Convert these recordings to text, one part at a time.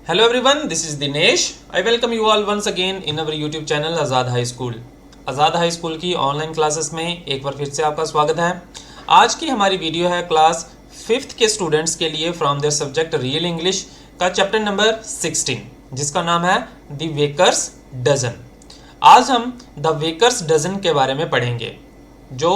Hello everyone, this is Dinesh. I welcome you all once again in our YouTube channel Azad high school. Azad high school की online classes में एक बार फिर से आपका स्वागत है। आज की हमारी वीडियो है क्लास 5th के स्टूडेंट्स के लिए from their subject real English का चैप्टर नंबर 16 जिसका नाम है द वेकर्स डजन। आज हम द वेकर्स डजन के बारे में पढ़ेंगे जो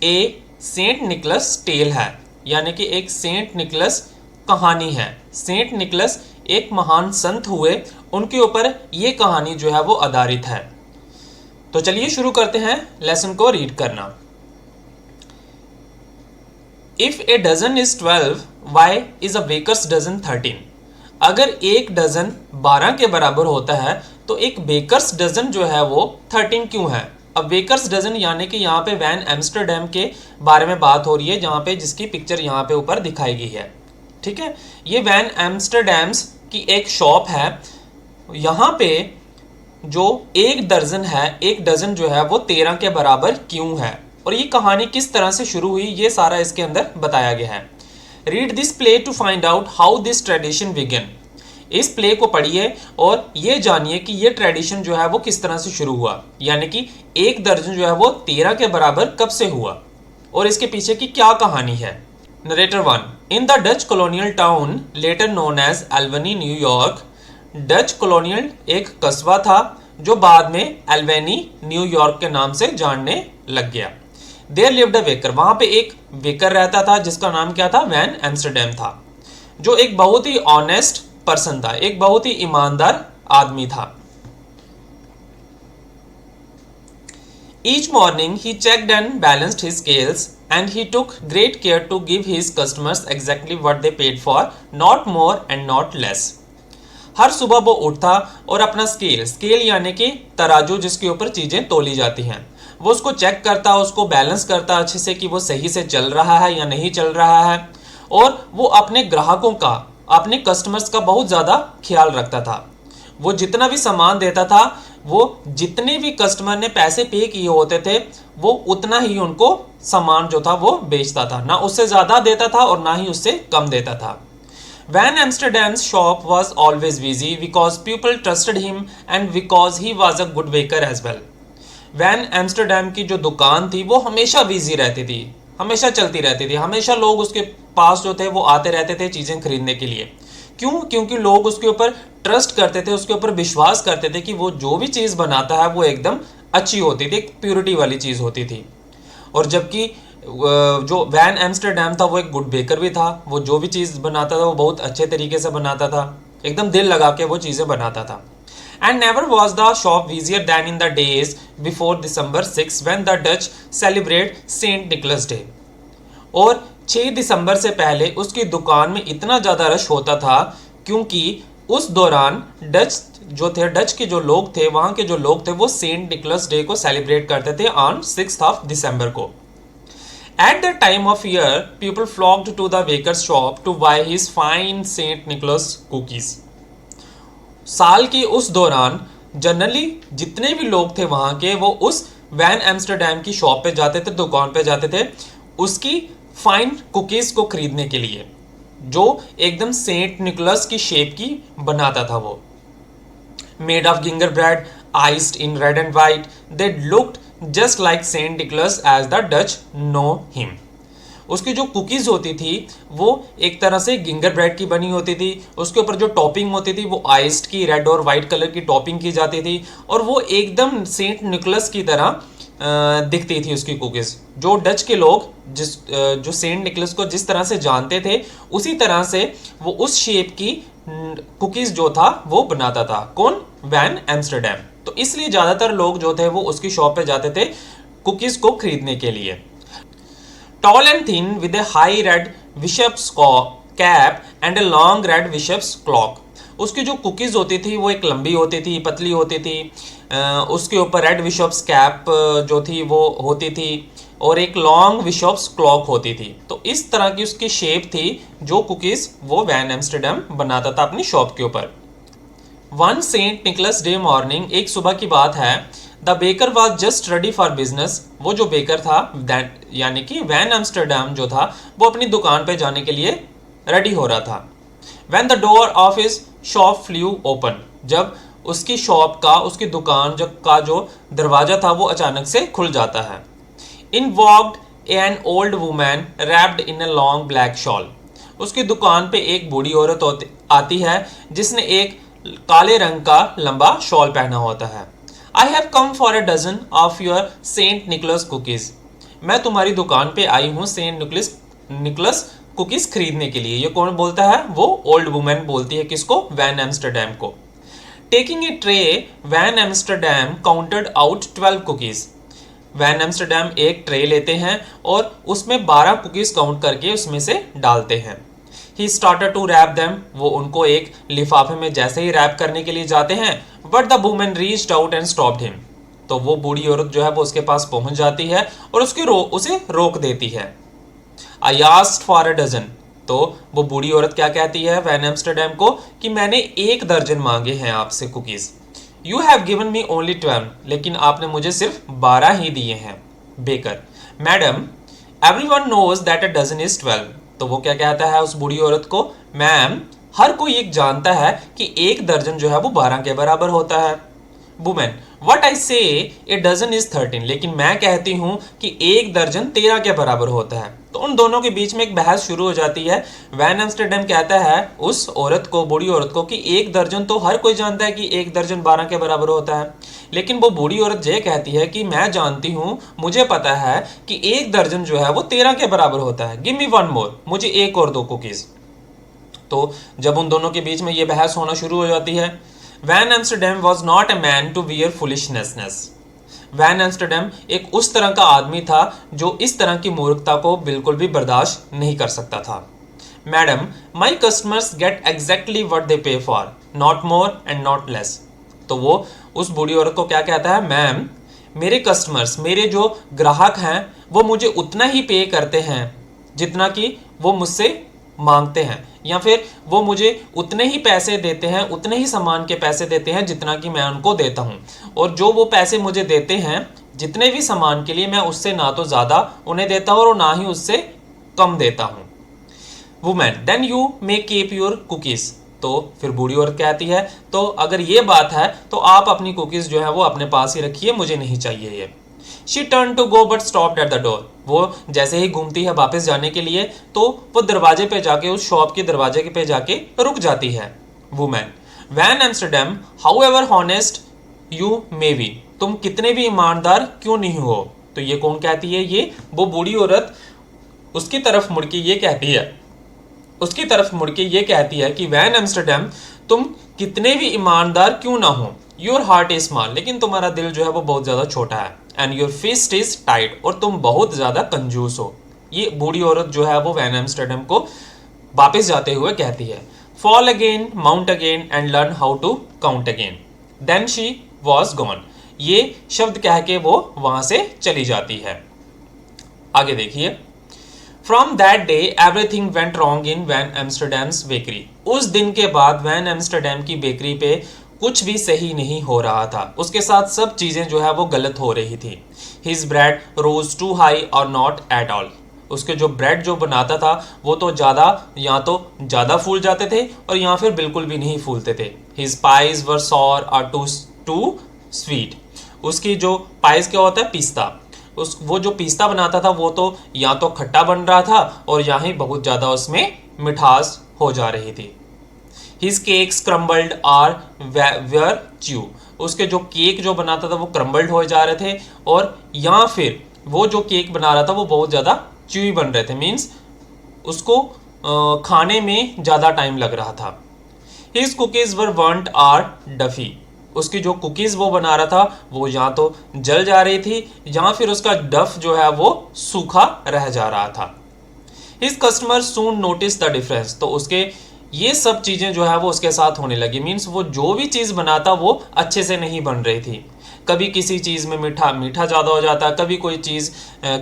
ए सेंट निकलस टेल है, यानी कि एक सेंट निकलस कहानी है। सेंट निकलस एक महान संत हुए, उनके ऊपर ये कहानी जो है वो आधारित है। तो चलिए शुरू करते हैं लेसन को रीड करना। If a dozen is 12 why is a baker's dozen 13। अगर एक डजन 12 के बराबर होता है तो एक बेकर्स डजन जो है वो 13 क्यों है। अब बेकर्स डजन यानी कि यहाँ पे वैन एम्स्टरडैम के बारे में बात हो रही है, जहाँ पे जिसकी पिक्चर यहाँ पे ऊपर दिखाई गई है। ठीक है, ये वैन एम्स्टरडैम्स की एक शॉप है। यहाँ पे जो एक दर्जन है, एक डजन जो है वो 13 के बराबर क्यों है और ये कहानी किस तरह से शुरू हुई, ये सारा इसके अंदर बताया गया है। Read this play to find out how this tradition began. इस प्ले को पढ़िए और ये जानिए कि ये ट्रेडिशन जो है वो किस तरह से शुरू हुआ, यानी कि एक दर्जन जो है वो 13 के बराबर कब से हुआ और इसके पीछे की क्या कहानी है। Narrator 1। In the Dutch colonial town later known as Albany, New York, Dutch colonial एक कस्बा था जो बाद में एल्वेनी न्यूयॉर्क के नाम से जानने लग गया। There lived a baker, वहां पे एक बेकर रहता था जिसका नाम क्या था, वैन एम्स्टरडैम था, जो एक बहुत ही ऑनेस्ट पर्सन था, एक बहुत ही ईमानदार आदमी था। Each morning he checked and balanced his scales and he took great care to give his customers exactly what they paid for, not more and not less. हर सुबह वो उठता और अपना स्केल यानी कि तराजू जिसके ऊपर चीजें तोली जाती हैं, वो उसको चेक करता, उसको बैलेंस करता अच्छे से कि वो सही से चल रहा है या नहीं चल रहा है, और वो अपने ग्राहकों का, अपने कस्टमर्स का बहुत ज़्यादा ख्याल रखता था। वो जितना भी सामान देता था, वो जितने भी कस्टमर ने पैसे पे किए होते थे वो उतना ही उनको सामान जो था वो बेचता था, ना उससे ज़्यादा देता था और ना ही उससे कम देता था। Van Amsterdam's shop was always busy because people trusted him and because he was a good baker as well. Van Amsterdam की जो दुकान थी वो हमेशा बिजी रहती थी, हमेशा चलती रहती थी, हमेशा लोग उसके पास जो थे वो आते रहते थे चीज़ें खरीदने के लिए। क्यों? क्योंकि लोग उसके ऊपर ट्रस्ट करते थे, उसके ऊपर विश्वास करते थे कि वो जो भी चीज़ बनाता है वो एकदम अच्छी होती थी, एक प्योरिटी वाली चीज़ होती थी। और जबकि जो वैन एम्स्टरडैम था वो एक गुड बेकर भी था, वो जो भी चीज़ बनाता था वो बहुत अच्छे तरीके से बनाता था, एकदम दिल लगा के वो चीज़ें बनाता था। And never was the shop busier than in the days before December 6 when the Dutch celebrate Saint Nicholas day. और 6 दिसंबर से पहले उसकी दुकान में इतना ज़्यादा रश होता था क्योंकि उस दौरान डच के जो लोग थे, वहाँ के जो लोग थे, वो सेंट निकलस डे को सेलिब्रेट करते थे ऑन 6 दिसंबर को। At the time of year people flocked to the baker's shop to buy his fine Saint Nicholas cookies. साल के उस दौरान जनरली जितने भी लोग थे वहाँ के, वो उस वैन एम्स्टरडैम की शॉप पे जाते थे, दुकान पे जाते थे उसकी फाइन कुकीज को खरीदने के लिए, जो एकदम सेंट निकोलस की शेप की बनाता था। वो made of ginger bread iced in red and white, they looked just like Saint Nicholas as the Dutch know him. उसकी जो कुकीज होती थी वो एक तरह से गिंगर ब्रेड की बनी होती थी, उसके ऊपर जो टॉपिंग होती थी वो आइस्ड की रेड और वाइट कलर की टॉपिंग की जाती थी, और वो एकदम सेंट निकोलस की तरह दिखती थी उसकी कुकीज़। जो डच के लोग जो सेंट निकलस को जिस तरह से जानते थे उसी तरह से वो उस शेप की कुकीज़ जो था वो बनाता था। कौन? Van Amsterdam. तो इसलिए ज़्यादातर लोग जो थे वो उसकी शॉप पे जाते थे कुकीज़ को खरीदने के लिए। Tall and thin with a high red bishop's cap and a long red bishop's cloak. उसकी जो कुकीज़ होती थी वो एक लंबी होती थी, पतली होती थी, उसके ऊपर रेड बिशप्स कैप जो थी वो होती थी और एक लॉन्ग बिशप्स क्लॉक होती थी। तो इस तरह की उसकी शेप थी जो कुकीज़ वो वैन एम्स्टरडैम बनाता था अपनी शॉप के ऊपर। One cent Nicholas day morning, एक सुबह की बात है, the baker was just ready for business. वो जो बेकर था यानी कि वैन एम्स्टरडैम जो था वो अपनी दुकान पे जाने के लिए रेडी हो रहा था। When the door of his shop flew open, जब उसकी शॉप का, उसकी दुकान का जो दरवाजा था वो अचानक से खुल जाता है. In walked an old woman wrapped in a long black shawl. उसकी दुकान पे एक बूढ़ी औरत आती है जिसने एक काले रंग का लंबा शॉल पहना होता है. I have come for a dozen of your Saint Nicholas cookies. मैं तुम्हारी दुकान पे आई हूँ सेंट निकोलस कुकीज खरीदने के लिए. ये कौन बोलता है? वो ओल्ड वुमेन बोलती है. किसको? वैन एम्स्टरडैम को. Taking a tray, Van Amsterdam counted out 12 cookies. Van Amsterdam एक ट्रे लेते हैं और उसमें 12 कुकीज काउंट करके उसमें से डालते हैं. He started to wrap them. वो उनको एक लिफाफे में जैसे ही रैप करने के लिए जाते हैं, but the women reached out and stopped him. तो वो बूढ़ी औरत जो है वो उसके पास पहुंच जाती है और उसे रोक देती है. I asked for a dozen. तो वो बूढ़ी औरत क्या कहती है वैन एम्स्टरडैम को कि मैंने 1 दर्जन मांगे हैं आपसे cookies. You have given me only 12. लेकिन आपने मुझे सिर्फ 12 ही दिए हैं. Baker. Madam, everyone knows that a dozen is 12. तो वो क्या कहता है उस बूढ़ी औरत को? मैम, हर कोई एक जानता है कि 1 दर्जन जो है वो 12 के बराबर होता है. वुमेन. वट आई से ए डजन इज 13. लेकिन मैं कहती हूं कि 1 दर्जन 13 के बराबर होता है. तो उन दोनों के बीच में एक बहस शुरू हो जाती है. वैन एम्स्टरडैम कहता है उस औरत को, बूढ़ी औरत को, कि 1 दर्जन तो हर कोई जानता है कि 1 दर्जन 12 के बराबर होता है. लेकिन वो बूढ़ी औरत ये कहती है कि मैं जानती हूं, मुझे पता है कि 1 दर्जन जो है वो 13 के बराबर होता है. गिव मी 1 मोर. मुझे एक और दो कुकीज. तो जब उन दोनों के बीच में ये बहस होना शुरू हो जाती है, Van Amsterdam was not a man to bear foolishness. Van Amsterdam एक उस तरह का आदमी था जो इस तरह की मूर्खता को बिल्कुल भी बर्दाश्त नहीं कर सकता था. Madam, my customers get exactly what they pay for, not more and not less. तो वो उस बूढ़ी औरत को क्या कहता है? मैम, मेरे कस्टमर्स, मेरे जो ग्राहक हैं, वो मुझे उतना ही पे करते हैं जितना कि वो मुझसे मांगते हैं, या फिर वो मुझे उतने ही पैसे देते हैं, उतने ही सामान के पैसे देते हैं जितना कि मैं उनको देता हूं. और जो वो पैसे मुझे देते हैं जितने भी सामान के लिए, मैं उससे ना तो ज़्यादा उन्हें देता हूं और ना ही उससे कम देता हूं. Woman. Then you may keep your cookies. तो फिर बूढ़ी औरत कहती है, तो अगर ये बात है तो आप अपनी कुकीज़ जो है वो अपने पास ही रखिए, मुझे नहीं चाहिए ये. She turned to go but stopped at the door. वो जैसे ही घूमती है वापस जाने के लिए, तो वो दरवाजे पे जाके, उस शॉप के दरवाजे पे जाके रुक जाती है. Woman. Van Amsterdam, however honest you may be. तुम कितने भी ईमानदार क्यों नहीं हो. तो ये कौन कहती है? ये वो बूढ़ी औरत उसकी तरफ मुड़ के ये कहती है कि वैन एम्स्टरडैम, तुम कितने भी ईमानदार क्यों ना हो. Your heart is small. लेकिन तुम्हारा दिल जो है वो बहुत ज़्यादा छोटा है. And your fist is tight. और तुम बहुत ज़्यादा कंजूस हो. ये बूढ़ी औरत जो है वो वैन एम्स्टरडैम को वापस जाते हुए कहती है. Fall again, mount again and learn how to count again. Then she was gone. ये शब्द कह के वो वहां से चली जाती है. आगे देखिए. From that day everything went wrong in Van Amsterdam's bakery. उस दिन के बाद वैन एम्स्टरडैम की बेकरी पे कुछ भी सही नहीं हो रहा था. उसके साथ सब चीज़ें जो है वो गलत हो रही थी. His bread rose too high or not at all. उसके जो ब्रेड जो बनाता था वो तो ज़्यादा फूल जाते थे और या फिर बिल्कुल भी नहीं फूलते थे. हिज पाइज वर सॉर और टू स्वीट. उसकी जो पाइज क्या होता है? पिस्ता. वो जो पिस्ता बनाता था वो तो या तो खट्टा बन रहा था और या ही बहुत ज़्यादा उसमें मिठास हो जा रही थी. His cakes crumbled or were chew. उसके जो केक जो बनाता था वो क्रम्बल्ड हो जा रहे थे और या फिर वो जो केक बना रहा था वो बहुत ज़्यादा च्यूई बन रहे थे. मीन्स उसको खाने में ज़्यादा टाइम लग रहा था. His cookies were burnt or duffy. उसकी जो कुकीज़ वो बना रहा था वो या तो जल जा रही थी या फिर उसका डफ जो है वो सूखा रह जा रहा था. His customers soon noticed the difference. तो उसके ये सब चीज़ें जो है वो उसके साथ होने लगी. मीन्स वो जो भी चीज़ बनाता वो अच्छे से नहीं बन रही थी. कभी किसी चीज़ में मीठा ज़्यादा हो जाता, कभी कोई चीज़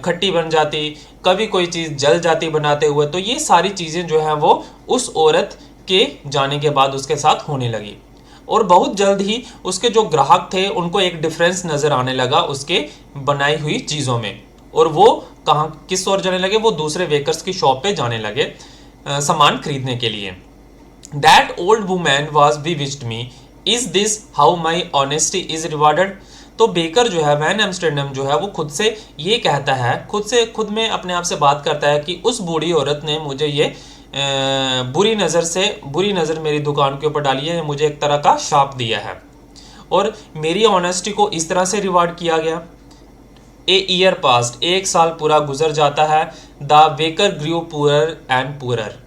खट्टी बन जाती, कभी कोई चीज़ जल जाती बनाते हुए. तो ये सारी चीज़ें जो हैं वो उस औरत के जाने के बाद उसके साथ होने लगी. और बहुत जल्द ही उसके जो ग्राहक थे उनको एक डिफरेंस नज़र आने लगा उसके बनाई हुई चीज़ों में. और वो किस ओर जाने लगे? वो दूसरे बेकर्स की शॉप पे जाने लगे सामान खरीदने के लिए. That old woman was bewitched me, is this how my honesty is rewarded. तो बेकर जो है, वैन एम्स्टर्डम जो है, वो खुद से ये कहता है, खुद में अपने आप से बात करता है कि उस बूढ़ी औरत ने मुझे ये बुरी नज़र मेरी दुकान के ऊपर डाली है, मुझे एक तरह का शाप दिया है और मेरी ऑनेस्टी को इस तरह से रिवार्ड किया गया। ए ईयर पास्ट, एक साल पूरा गुजर जाता है। The baker grew poor and poorer,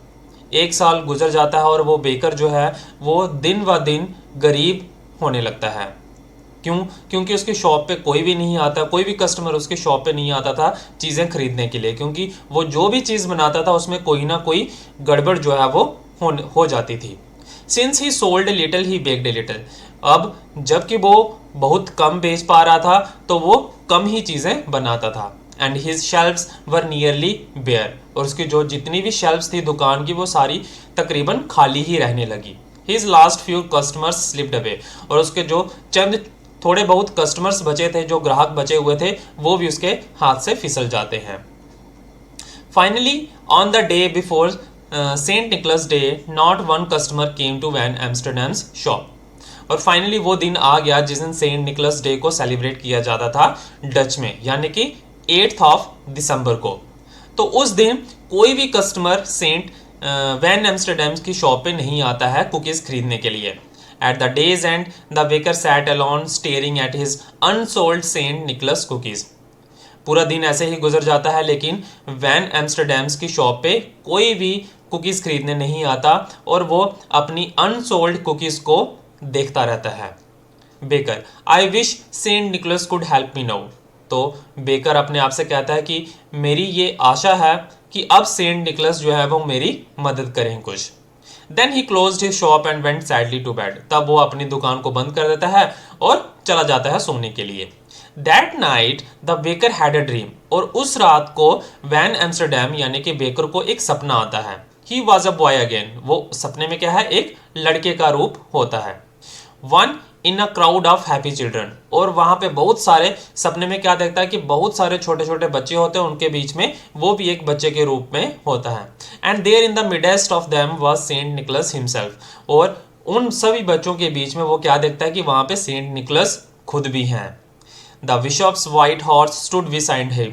एक साल गुजर जाता है और वो बेकर जो है वो दिन व दिन गरीब होने लगता है। क्यों? क्योंकि उसकी शॉप पे कोई भी नहीं आता, कोई भी कस्टमर उसकी शॉप पे नहीं आता था चीज़ें खरीदने के लिए, क्योंकि वो जो भी चीज़ बनाता था उसमें कोई ना कोई गड़बड़ जो है वो हो जाती थी। Since he sold little he baked little, अब जबकि वो बहुत कम बेच पा रहा था तो वो कम ही चीज़ें बनाता था। And his shelves were nearly bare, और उसकी जो जितनी भी शेल्फ्स थी दुकान की वो सारी तकरीबन खाली ही रहने लगी। His last few customers slipped away, और उसके जो चंद थोड़े बहुत कस्टमर्स बचे थे, जो ग्राहक बचे हुए थे, वो भी उसके हाथ से फिसल जाते हैं। Finally on the day before Saint Nicholas day, not one customer came to Van Amsterdam's shop. और फाइनली वो दिन आ गया जिस दिन सेंट निकलस डे को सेलिब्रेट किया जाता था डच में, यानी कि 8 दिसंबर को। तो उस दिन कोई भी कस्टमर सेंट वैन एम्स्टरडैम्स की शॉप पे नहीं आता है कुकीज़ खरीदने के लिए। At the day's end, the baker sat alone staring at his unsold Saint Nicholas cookies. पूरा दिन ऐसे ही गुजर जाता है, लेकिन वैन एम्स्टरडैम्स की शॉप पे कोई भी कुकीज़ खरीदने नहीं आता और वो अपनी अनसोल्ड कुकीज़ को देखता रहता है। Baker, I wish Saint Nicholas could help me now. तो बेकर अपने आप से कहता है कि मेरी ये आशा है कि अब सेंट निकोलस जो है वो मेरी मदद करें कुछ। Then he closed his shop and went sadly to bed, तब वो अपनी दुकान को बंद कर देता है और चला जाता है सोने के लिए। That night the baker had a dream, और उस रात को वैन एम्स्टरडैम यानी कि बेकर को एक सपना आता है। ही वॉज अ बॉय अगेन, वो सपने में क्या है, एक लड़के का रूप होता है। One in a crowd of happy children, और वहां पे बहुत सारे, सपने में क्या देखता है कि बहुत सारे छोटे छोटे बच्चे होते हैं, उनके बीच में वो भी एक बच्चे के रूप में होता है। And there in the midst of them was Saint Nicholas himself, और उन सभी बच्चों के बीच में वो क्या देखता है कि वहां पे सेंट निकोलस खुद भी हैं। The bishop's white horse stood beside him,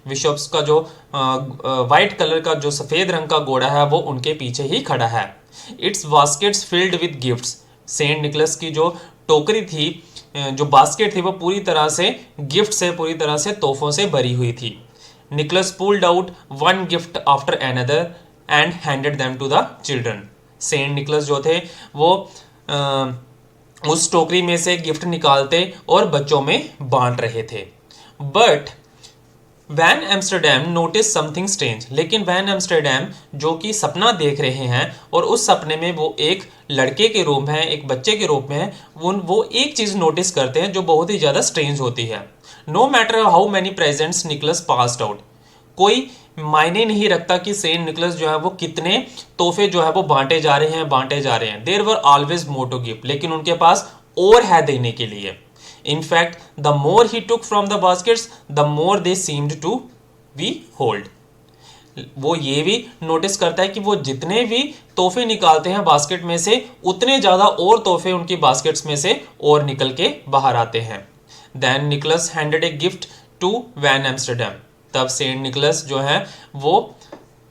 bishop's का जो वाइट कलर का जो सफ़ेद रंग का घोड़ा है वो उनके पीछे ही खड़ा है। Its baskets filled with gifts, Saint Nicholas की जो टोकरी थी, जो बास्केट थी, वो पूरी तरह से गिफ्ट से, पूरी तरह से तोहफों से भरी हुई थी। Nicholas pulled out one gift after another and handed them to the children, Saint Nicholas जो थे वो उस टोकरी में से गिफ्ट निकालते और बच्चों में बांट रहे थे। But when Amsterdam notice something strange, लेकिन वैन एम्स्टरडैम जो कि सपना देख रहे हैं और उस सपने में वो एक लड़के के रूप में, एक बच्चे के रूप में, वो एक चीज़ नोटिस करते हैं जो बहुत ही ज़्यादा स्ट्रेंज होती है। No matter how many presents Nicholas passed out, कोई मायने नहीं रखता कि सेंट निकोलस जो है वो कितने तोहफे जो है वो बांटे जा रहे हैं। There were always more to give, लेकिन उनके पास और है देने के लिए। In fact, the more he took from the baskets, the more they seemed to be hold. वो ये भी नोटिस करता है कि वो जितने भी तोहफे निकालते हैं बास्केट में से, उतने ज़्यादा और तोहफे उनकी बास्केट्स में से और निकल के बाहर आते हैं। Then Nicholas handed a gift to Van Amsterdam. तब सेंट निकोलस जो है वो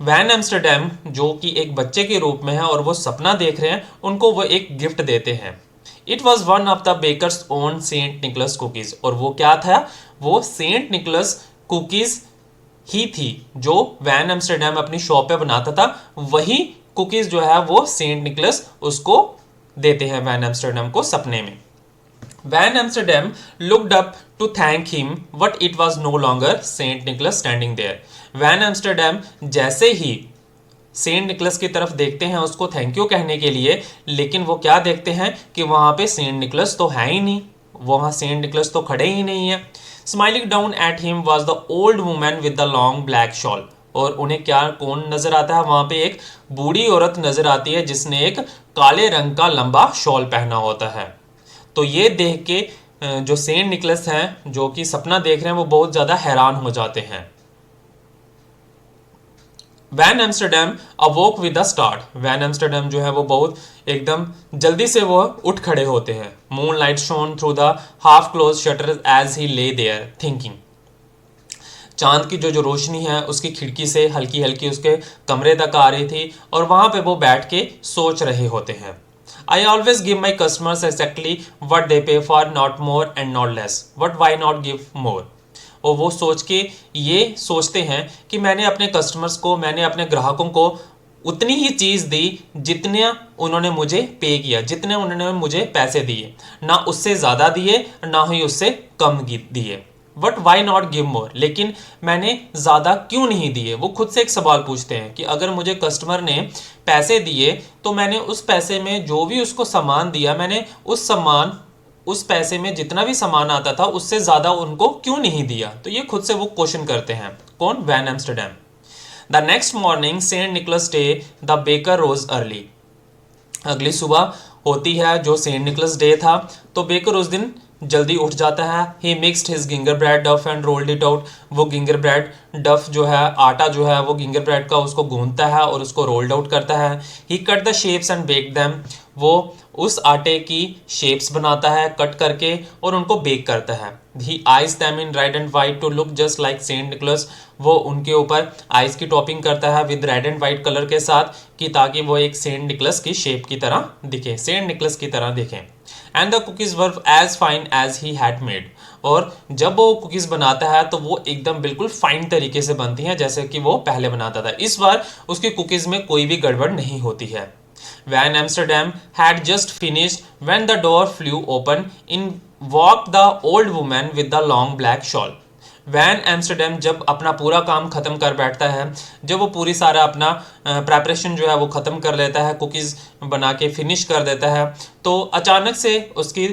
वैन एम्स्टरडैम जो कि एक बच्चे के रूप में है और वो सपना देख रहे हैं, उनको वो एक गिफ्ट देते हैं। It was one of the baker's own Saint Nicholas cookies, और वो क्या था, वो सेंट निकोलस कुकीज ही थी जो वैन एम्स्टरडैम अपनी शॉप पे बनाता था। वही कुकीज जो है वो सेंट निकोलस उसको देते हैं वैन एम्स्टरडैम को सपने में। Van Amsterdam looked up to thank him, but it was no longer Saint Nicholas standing there. Van Amsterdam जैसे ही सेंट निकोलस की तरफ देखते हैं उसको थैंक यू कहने के लिए, लेकिन वो क्या देखते हैं कि वहां पे सेंट निकोलस तो है ही नहीं, वहां सेंट निकोलस तो खड़े ही नहीं है। Smiling down at him was the old woman with the long black shawl, और उन्हें क्या कौन नजर आता है, वहां पे एक बूढ़ी औरत नजर आती है जिसने एक काले रंग का लंबा शॉल पहना होता है। तो ये देख के जो सेंट निकोलस हैं जो कि सपना देख रहे हैं वो बहुत ज़्यादा हैरान हो जाते हैं। Van Amsterdam awoke with a start. Van Amsterdam जो है वो बहुत एकदम जल्दी से वो उठ खड़े होते हैं। Moonlight shone through the half closed shutter as he lay there thinking. चांद की जो रोशनी है उसकी खिड़की से हल्की हल्की उसके कमरे तक आ रही थी और वहां पे वो बैठ के सोच रहे होते हैं। I always give my customers exactly what they pay for, not more and not less, but why not give more. और वो सोच के ये सोचते हैं कि मैंने अपने कस्टमर्स को, मैंने अपने ग्राहकों को उतनी ही चीज़ दी जितने उन्होंने मुझे पे किया, जितने उन्होंने मुझे पैसे दिए, ना उससे ज़्यादा दिए ना ही उससे कम दिए। बट वाई नॉट गिव मोर, लेकिन मैंने ज़्यादा क्यों नहीं दिए। वो खुद से एक सवाल पूछते हैं कि अगर मुझे कस्टमर ने पैसे दिए तो मैंने उस पैसे में जो भी उसको सामान दिया, मैंने उस पैसे में जितना भी सामान आता था उससे ज़्यादा उनको क्यों नहीं दिया। तो ये खुद से वो क्वेश्चन करते हैं। कौन? Van Amsterdam. The next morning Saint Nicholas day the baker rose early. अगली सुबह होती है जो सेंट निकोलस डे था, तो बेकर उस दिन जल्दी उठ जाता है। He mixed his ginger bread dough and rolled it out. वो गिंगर ब्रेड डफ जो है, आटा जो है वो गिंगर ब्रेड का, उसको गूंथता है और उसको रोल्ड आउट करता है। He cut the shapes and bake them. वो उस आटे की शेप्स बनाता है कट करके और उनको बेक करता है। He ices them in red and white to look just like Saint Nicholas. वो उनके ऊपर आइस की टॉपिंग करता है with red and white colour के साथ, कि ताकि वो एक सेंट निकोलस की शेप की तरह दिखे, सेंट निकोलस की तरह दिखें। And the cookies were as fine as he had made. और जब वो कुकीज बनाता है तो वो एकदम बिल्कुल फाइन तरीके से बनती हैं जैसे कि वो पहले बनाता था। इस बार उसकी कुकीज में कोई भी गड़बड़ नहीं होती है। Van Amsterdam had just finished when the door flew open. In walked the old woman with the long black shawl. Van Amsterdam जब अपना पूरा काम खत्म कर बैठता है, जब वो पूरी सारा अपना प्रेपरेशन जो है वो खत्म कर लेता है, कुकीज़ बना के फिनिश कर देता है, तो अचानक से उसकी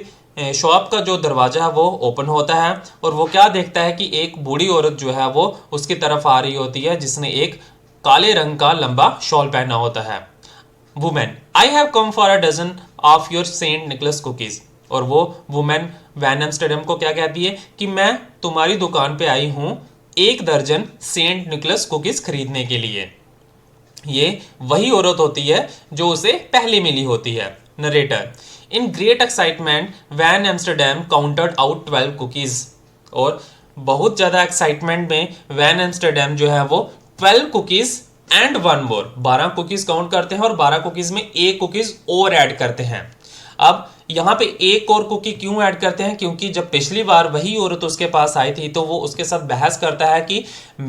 शॉप का जो दरवाज़ा है वो ओपन होता है और वो क्या देखता है कि एक बूढ़ी औरत जो है वो उसकी तरफ आ रही होती है जिसने एक काले रंग का लंबा शॉल पहना होता है। Woman, I have come for a dozen of your Saint Nicholas cookies. और वो वुमेन वैन एम्स्टरडैम को क्या कहती है कि मैं तुम्हारी दुकान पे आई हूं 1 दर्जन सेंट निकोलस कुकीज खरीदने के लिए। ये वही औरत होती है जो उसे पहले मिली होती है। Narrator, in great excitement Van Amsterdam counted out 12 cookies. और बहुत ज्यादा एक्साइटमेंट में वैन एम्स्टरडैम जो है वो 12 cookies and 1 more, 12 cookies count करते हैं और 12 कुकीज में एक कुकीज और ऐड करते हैं। अब यहाँ पे एक और कुकी क्यों ऐड करते हैं? क्योंकि जब पिछली बार वही औरत उसके पास आई थी तो वो उसके साथ बहस करता है कि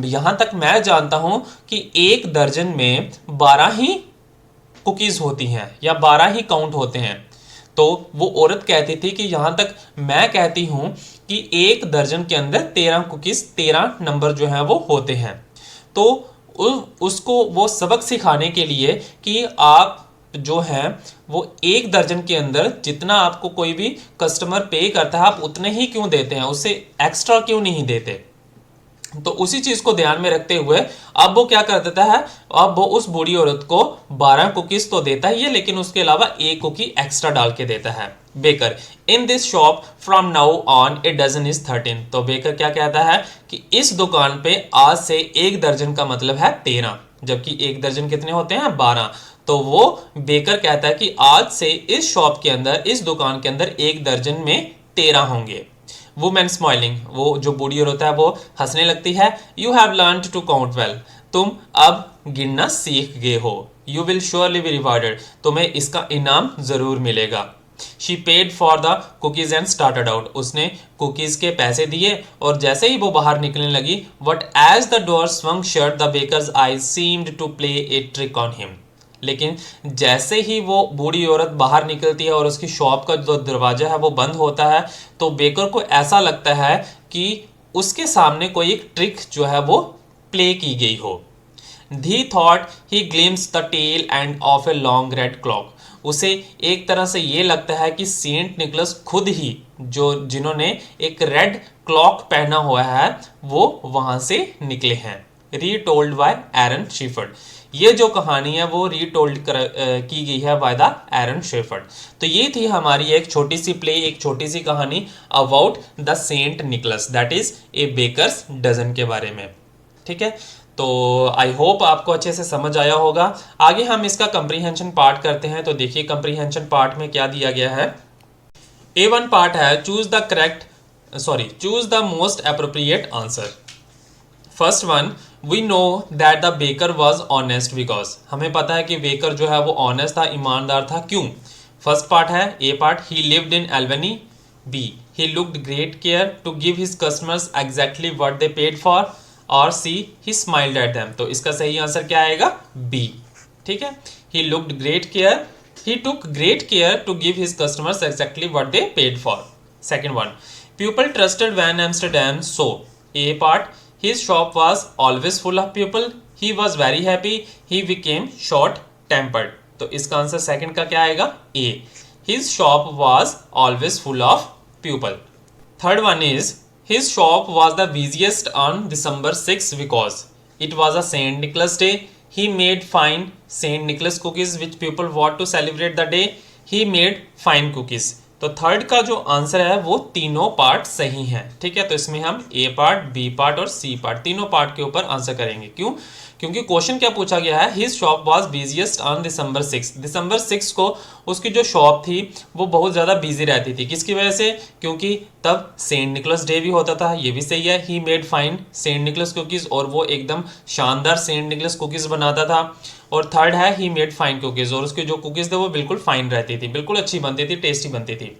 यहाँ तक मैं जानता हूं कि 1 दर्जन में 12 ही कुकीज होती हैं या 12 ही काउंट होते हैं। तो वो औरत कहती थी कि यहाँ तक मैं कहती हूं कि 1 दर्जन के अंदर 13 कुकीज, 13 नंबर जो है वो होते हैं। तो उसको वो सबक सिखाने के लिए कि आप जो है वो 1 दर्जन के अंदर जितना आपको कोई भी कस्टमर पे करता है आप उतने ही क्यों देते हैं, उससे एक्स्ट्रा क्यों नहीं देते। तो उसी चीज को ध्यान में रखते हुए अब वो क्या कर देता है, अब वो उस बूढ़ी औरत को 12 कुकीज तो देता ही है लेकिन उसके अलावा एक कुकी एक्स्ट्रा डाल के देता है। Baker, in this shop from now on a dozen is 13। तो बेकर क्या कहता है कि इस दुकान पे आज से 1 दर्जन का मतलब है 13, जबकि 1 दर्जन कितने होते हैं? 12। तो वो बेकर कहता है कि आज से इस शॉप के अंदर, इस दुकान के अंदर 1 दर्जन में 13 होंगे। वुमेन स्माइलिंग, वो जो बूढ़ी औरत है वो हंसने लगती है। You have learn to count well, तुम अब गिनना सीख गए हो। You will surely be rewarded, तुम्हें इसका इनाम जरूर मिलेगा। She paid for the cookies and started out. उसने कुकीज के पैसे दिए और जैसे ही वो बाहर निकलने लगी, but as the door swung shut the baker's eyes seemed to play a trick on him. लेकिन जैसे ही वो बूढ़ी औरत बाहर निकलती है और उसकी शॉप का जो दरवाजा है वो बंद होता है, तो बेकर को ऐसा लगता है कि उसके सामने कोई एक ट्रिक जो है वो प्ले की गई हो। He thought he glimpsed the tail end of a long red clock. उसे एक तरह से ये लगता है कि सेंट निकोलस खुद ही, जो जिन्होंने एक रेड क्लॉक पहना हुआ है, वो वहां से निकले हैं। रीटोल्ड बाय एरन शेफर्ड। ये जो कहानी है वो रीटोल्ड की गई है बाय द एरन शेफर्ड। तो ये थी हमारी एक छोटी सी प्ले, एक छोटी सी कहानी about the Saint Nicholas, that is a baker's dozen के बारे में। ठीक है, तो आई होप आपको अच्छे से समझ आया होगा। आगे हम इसका कंप्रीहेंशन पार्ट करते हैं। तो देखिए कंप्रीहेंशन पार्ट में क्या दिया गया है। A1 पार्ट है choose the most appropriate answer. First one, we know that the baker was honest because, हमें पता है कि बेकर जो है वो ऑनेस्ट था, ईमानदार था। क्यों? फर्स्ट पार्ट है A part, he lived in Albany. B, he looked great care to give his customers exactly what they paid for. और C, he smiled at them. तो इसका सही आंसर क्या आएगा? बी। ठीक है, he looked great care, he took great care to give his customers exactly what they paid for. Second one, people trusted Van Amsterdam so. A part, his shop was always full of people. He was very happy. He became short tempered. तो इसका answer second का क्या आएगा? A. His shop was always full of people. Third one is, his shop was the busiest on December 6 because it was a Saint Nicholas Day. He made fine Saint Nicholas cookies which people want to celebrate the day. He made fine cookies. तो third का जो answer है वो तीनों part सही हैं। ठीक है, तो इसमें हम ए पार्ट, बी पार्ट और सी पार्ट तीनों पार्ट के ऊपर आंसर करेंगे। क्यों? क्योंकि क्वेश्चन क्या पूछा गया है, his shop was busiest on December 6। दिसंबर 6 को उसकी जो शॉप थी वो बहुत ज़्यादा बिजी रहती थी। किसकी वजह से? क्योंकि तब सेंट निकलस डे भी होता था। ये भी सही है, he made fine Saint Nicholas cookies, और वो एकदम शानदार सेंट निकलस कुकीज़ बनाता था। और थर्ड है, ही मेड फाइन कुकीज़, और उसकी जो कुकीज़ थे वो बिल्कुल फाइन रहती थी, बिल्कुल अच्छी बनती थी, टेस्टी बनती थी।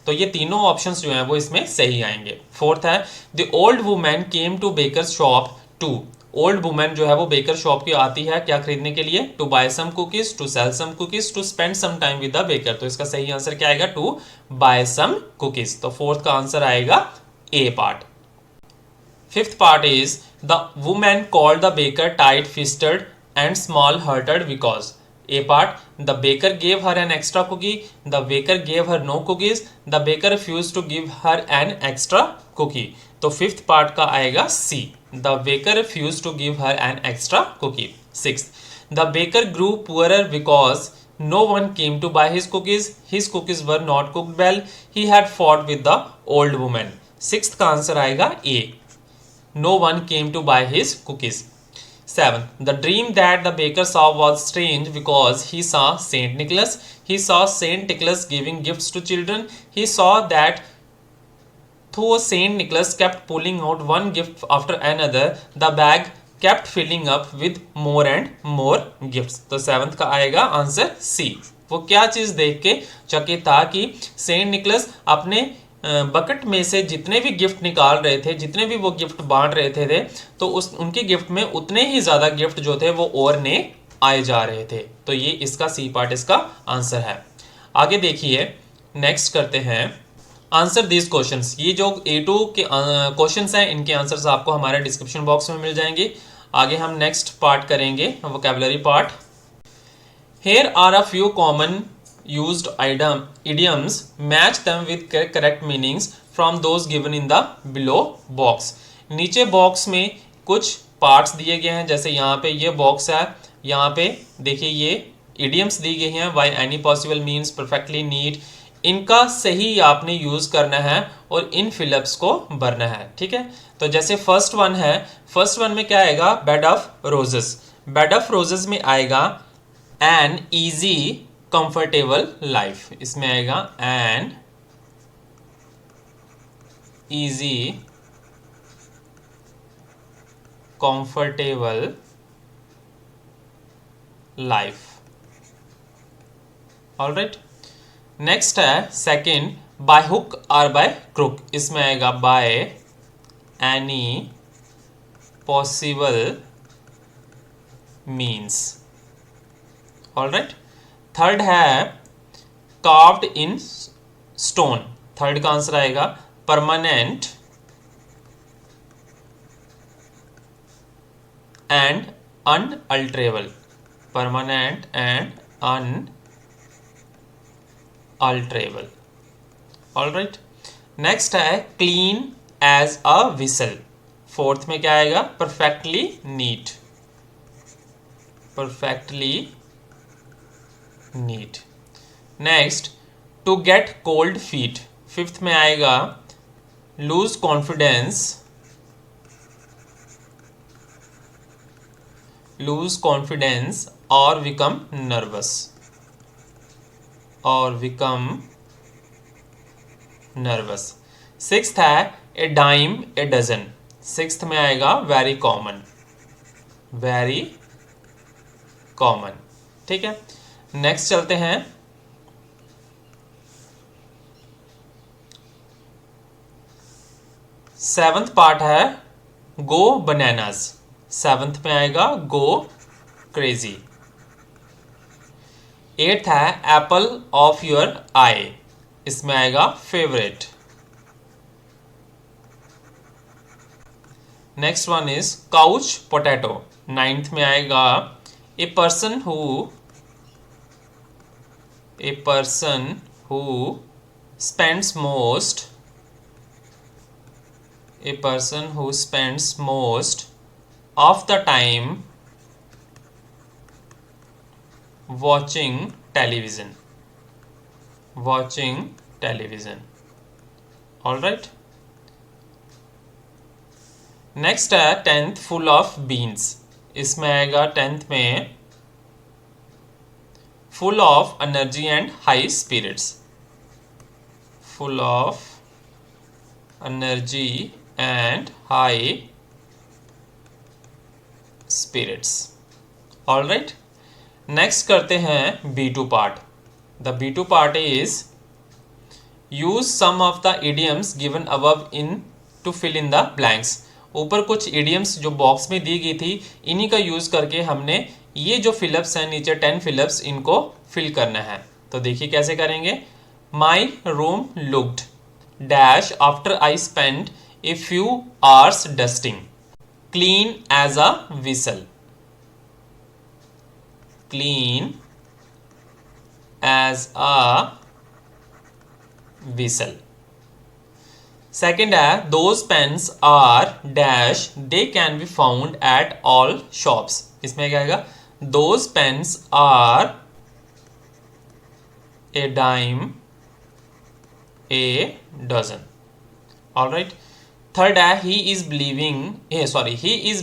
तो ये तीनों ऑप्शंस जो हैं वो इसमें सही आएंगे। फोर्थ है, the old woman came to baker's shop too. Old woman जो है वो बेकर शॉप की आती है क्या खरीदने के लिए? To buy some cookies, to sell some cookies, to spend some time with the baker. तो इसका सही आंसर क्या आएगा? To buy some cookies. तो फोर्थ का आंसर आएगा A part. Fifth part is, the women called the baker tight fisted and small hearted because. A part, the baker gave her an extra cookie, the baker gave her no cookies, the baker refused to give her an extra cookie. तो fifth part का आएगा C, the baker refused to give her an extra cookie. Sixth, the baker grew poorer because no one came to buy his cookies were not cooked well, he had fought with the old woman. Sixth का answer आएगा A, no one came to buy his cookies. 7. The dream that the baker saw was strange because he saw Saint Nicholas. He saw Saint Nicholas giving gifts to children. He saw that though Saint Nicholas kept pulling out one gift after another, the bag kept filling up with more and more gifts. तो seventh का आएगा answer C. वो क्या चीज़ देख के चकित था कि सेंट निकलस अपने बकेट में से जितने भी गिफ्ट निकाल रहे थे, जितने भी वो गिफ्ट बांट रहे थे तो उनके गिफ्ट में उतने ही ज़्यादा गिफ्ट जो थे वो और ने आए जा रहे थे। तो ये इसका सी पार्ट इसका आंसर है। आगे देखिए, नेक्स्ट करते हैं आंसर दिस क्वेश्चंस। ये जो A2 के क्वेश्चंस हैं इनके आंसर्स आपको हमारे डिस्क्रिप्शन बॉक्स में मिल जाएंगे। आगे हम नेक्स्ट पार्ट करेंगे, vocabulary part. Here are a few common used idioms, match them with correct meanings from those given in the below box. नीचे बॉक्स में कुछ पार्ट्स दिए गए हैं, जैसे यहाँ पे ये बॉक्स है, यहाँ पे देखिए ये idioms दी गई हैं, by any possible means, perfectly neat। इनका सही आपने यूज़ करना है और इन फिलअप्स को भरना है। ठीक है, तो जैसे फर्स्ट वन है, फर्स्ट वन में क्या आएगा? Bed of roses. Bed of roses में आएगा एन ईजी कंफर्टेबल लाइफ। इसमें आएगा an easy comfortable life. Alright, next है सेकंड, बाय हुक और बाय क्रुक। इसमें आएगा by any possible means. Alright, third है कार्व्ड इन स्टोन। थर्ड का आंसर आएगा permanent and unalterable. Permanent and unalterable. Alright, next है clean as a whistle. Fourth में क्या आएगा? Perfectly neat. Perfectly neat. Next, to get cold feet. Fifth में आएगा lose confidence lose confidence or become nervous, sixth है a dime a dozen, sixth में आएगा very common, ठीक है। नेक्स्ट चलते हैं, सेवंथ पार्ट है गो बनानास, सेवंथ में आएगा गो क्रेजी। एट्थ है एप्पल ऑफ योर आई, इसमें आएगा favourite. Next one is couch potato, ninth में आएगा a person who spends most of the time watching television, all right। Next है tenth full of beans, इसमें आएगा tenth में full of energy and high spirits, all right. Next करते हैं B2 part. The B2 part is use some of the idioms given above in to fill in the blanks. ऊपर कुछ idioms जो box में दी गई थी, इन्हीं का यूज करके हमने ये जो फिलअप्स हैं नीचे 10 फिलअप्स, इनको फिल करना है। तो देखिए कैसे करेंगे। My room looked dash after I spend a few hours dusting, clean as a whistle, clean as a whistle। Second है those pens are dash they can be found at all shops, इसमें क्या आएगा, those pens are a dime a dozen, all right। Third है he is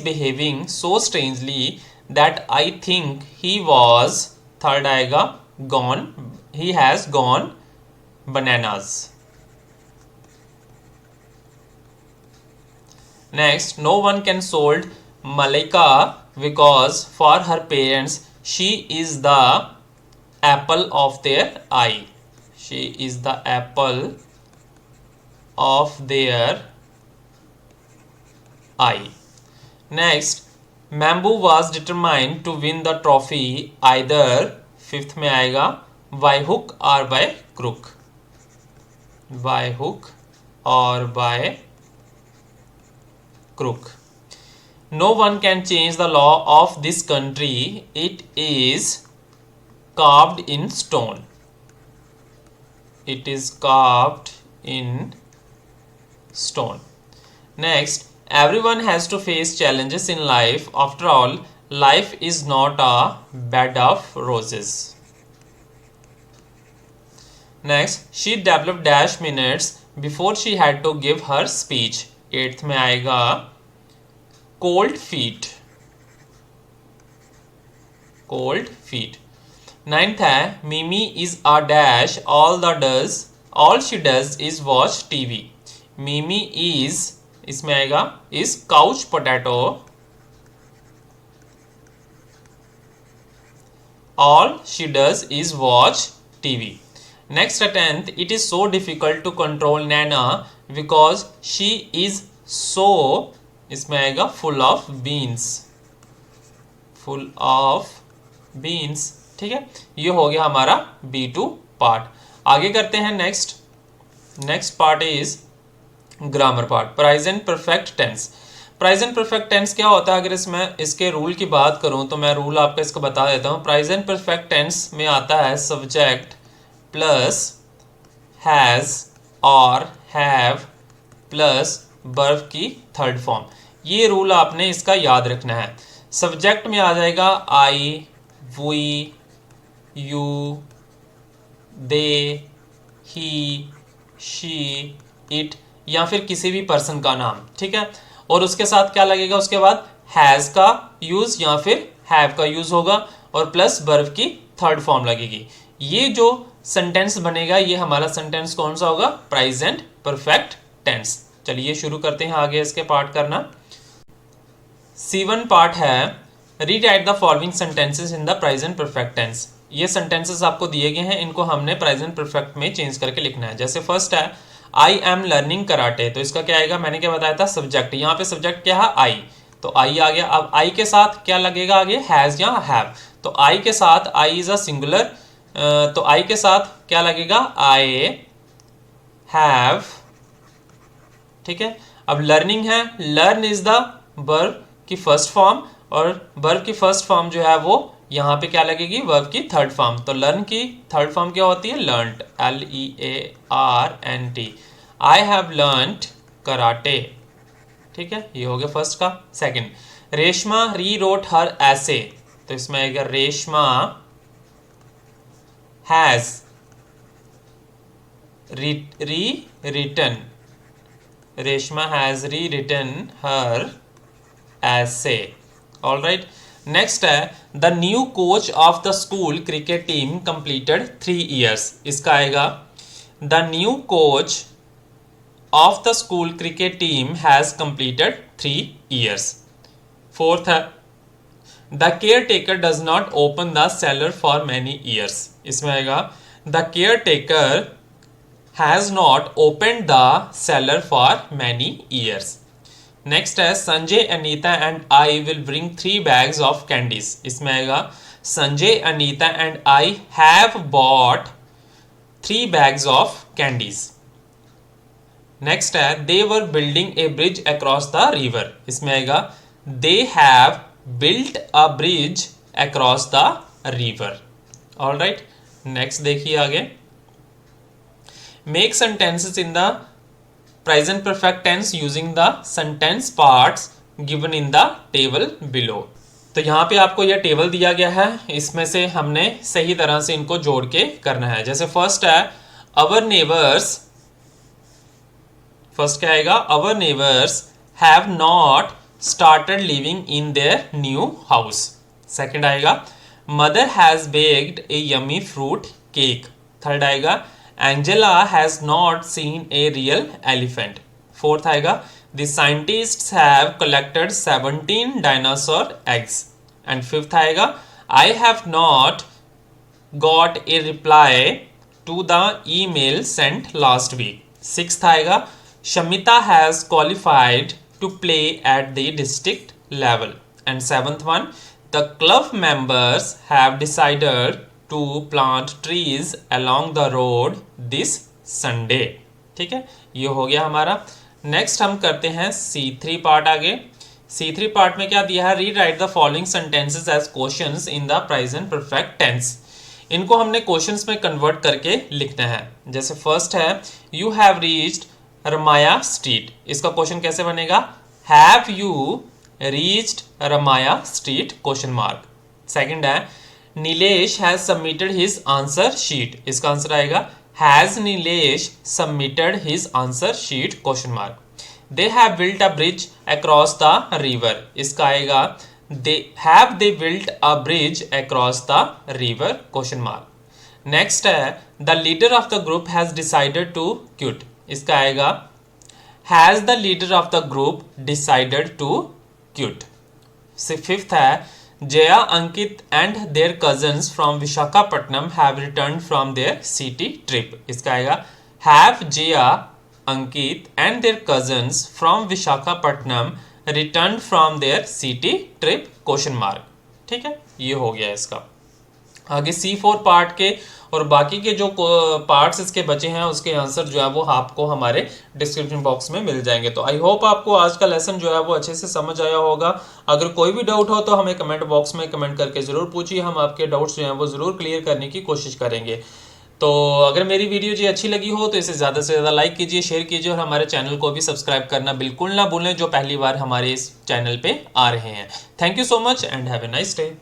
behaving so strangely that I think he was, third आएगा gone, he has gone bananas। Next, no one can scold Malaika because for her parents she is the apple of their eye, Next, Mambu was determined to win the trophy either, fifth में आएगा by hook or by crook, No one can change the law of this country, it is carved in stone, Next, everyone has to face challenges in life. After all, life is not a bed of roses. Next, she developed dash minutes before she had to give her speech. Eighth में आएगा cold feet. Ninth है Mimi is a dash. All she does is watch TV. Mimi is, इसमें आएगा is couch potato. All she does is watch TV. Next, at 10th, it is so difficult to control Nana because she is so, इसमें आएगा full of beans. ठीक है, ये हो गया हमारा B2 पार्ट। आगे करते हैं next part is grammar part, present perfect tense. Present perfect tense क्या होता है? अगर इसमें इसके रूल की बात करूं तो मैं रूल आपको इसको बता देता हूं। प्रेजेंट परफेक्ट टेंस में आता है सब्जेक्ट प्लस हैज और हैव प्लस वर्ब की थर्ड फॉर्म। ये रूल आपने इसका याद रखना है। सब्जेक्ट में आ जाएगा I, we, you, they, he, she, it या फिर किसी भी पर्सन का नाम, ठीक है। और उसके साथ क्या लगेगा? उसके बाद हैज़ का यूज या फिर हैव का यूज होगा और प्लस वर्ब की थर्ड फॉर्म लगेगी। ये जो सेंटेंस बनेगा ये हमारा सेंटेंस कौन सा होगा? Present perfect tense. चलिए शुरू करते हैं आगे इसके पार्ट करना। C1 पार्ट है rewrite the following sentences in the present perfect tense. ये सेंटेंसेस आपको दिए गए हैं, इनको हमने प्रेजेंट परफेक्ट में चेंज करके लिखना है। जैसे फर्स्ट है आई एम लर्निंग कराटे, तो इसका क्या आएगा? मैंने क्या बताया था? सब्जेक्ट। यहाँ पे सब्जेक्ट क्या है? आई, तो आई आ गया। अब आई के साथ क्या लगेगा आगे? हैज या हैव। तो आई के साथ, आई इज अ सिंगुलर, तो आई के साथ क्या लगेगा? I have. ठीक है। अब लर्निंग है, लर्न इज द वर्ब की फर्स्ट फॉर्म, और वर्ब की फर्स्ट फॉर्म जो है वो यहाँ पे क्या लगेगी? वर्ब की थर्ड फॉर्म। तो लर्न की थर्ड फॉर्म क्या होती है? Learned, LEARNT। I have learned karate. ठीक है, ये हो गया फर्स्ट का। सेकंड, रेशमा री रोट हर ऐसे, तो इसमें आएगा Reshma has rewritten, Reshma has rewritten her ऐसे। All right. नेक्स्ट है the new coach of the school cricket team completed 3 years। इसका आएगा the new coach of the school cricket team has completed 3 years। Fourth है the caretaker does not open the cellar for many years. इसमें आएगा the caretaker has not open the cellar for many years. Next है Sanjay, Anita and I will bring 3 bags of candies. इसमें आएगा Sanjay, Anita and I have bought 3 bags of candies. Next है they were building a bridge across the river. इसमें आएगा they have built a bridge across the river. All right. Next देखिए आगे, make sentences in the present perfect tense using the sentence parts given in the table below। तो यहाँ पे आपको यह table दिया गया है, इसमें से हमने सही तरह से इनको जोड़ के करना है। जैसे फर्स्ट है अवर नेबर्स, फर्स्ट क्या आएगा? Our neighbours have not started living in their new house. Second आएगा mother has baked a yummy fruit cake. Third आएगा Angela has not seen a real elephant। Fourth आएगा The scientists have collected 17 dinosaur eggs। And fifth आएगा I have not got a reply to the email sent last week। Sixth आएगा Shamita has qualified to play at the district level। And seventh one The club members have decided to plant trees along the road this Sunday। ठीक है, ये हो गया हमारा। Next हम करते हैं C3 पार्ट आगे। C3 पार्ट में क्या दिया है? Rewrite the following sentences as questions in the present perfect tense. इनको हमने क्वेश्चंस में कन्वर्ट करके लिखना है। जैसे फर्स्ट है you have reached Ramaya street. इसका क्वेश्चन कैसे बनेगा? Have you reached Ramaya street question mark. Second है Nilesh has submitted his answer sheet. इसका आंसर आएगा has Nilesh submitted his answer sheet question mark. They have built a bridge across the river. इसका आएगा they have they built a bridge across the river question mark. Next है the leader of the group has decided to quit. इसका आएगा has the leader of the group decided to quit. Fifth है Jaya, Ankit and their cousins from Visakhapatnam have returned from their city trip। इसका आएगा have Jaya, Ankit and their cousins from Visakhapatnam returned from their city trip question mark। ठीक है, ये हो गया इसका। आगे C4 पार्ट के और बाकी के जो पार्ट्स इसके बचे हैं उसके आंसर जो है वो आपको हमारे डिस्क्रिप्शन बॉक्स में मिल जाएंगे। तो आई होप आपको आज का लेसन जो है वो अच्छे से समझ आया होगा। अगर कोई भी डाउट हो तो हमें कमेंट बॉक्स में कमेंट करके ज़रूर पूछिए, हम आपके डाउट्स जो हैं वो ज़रूर क्लियर करने की कोशिश करेंगे। तो अगर मेरी वीडियो जी अच्छी लगी हो तो इसे ज़्यादा से ज़्यादा लाइक कीजिए, शेयर कीजिए और हमारे चैनल को भी सब्सक्राइब करना बिल्कुल ना भूलें जो पहली बार हमारे इस चैनल पर आ रहे हैं। Thank you so much and have a nice day.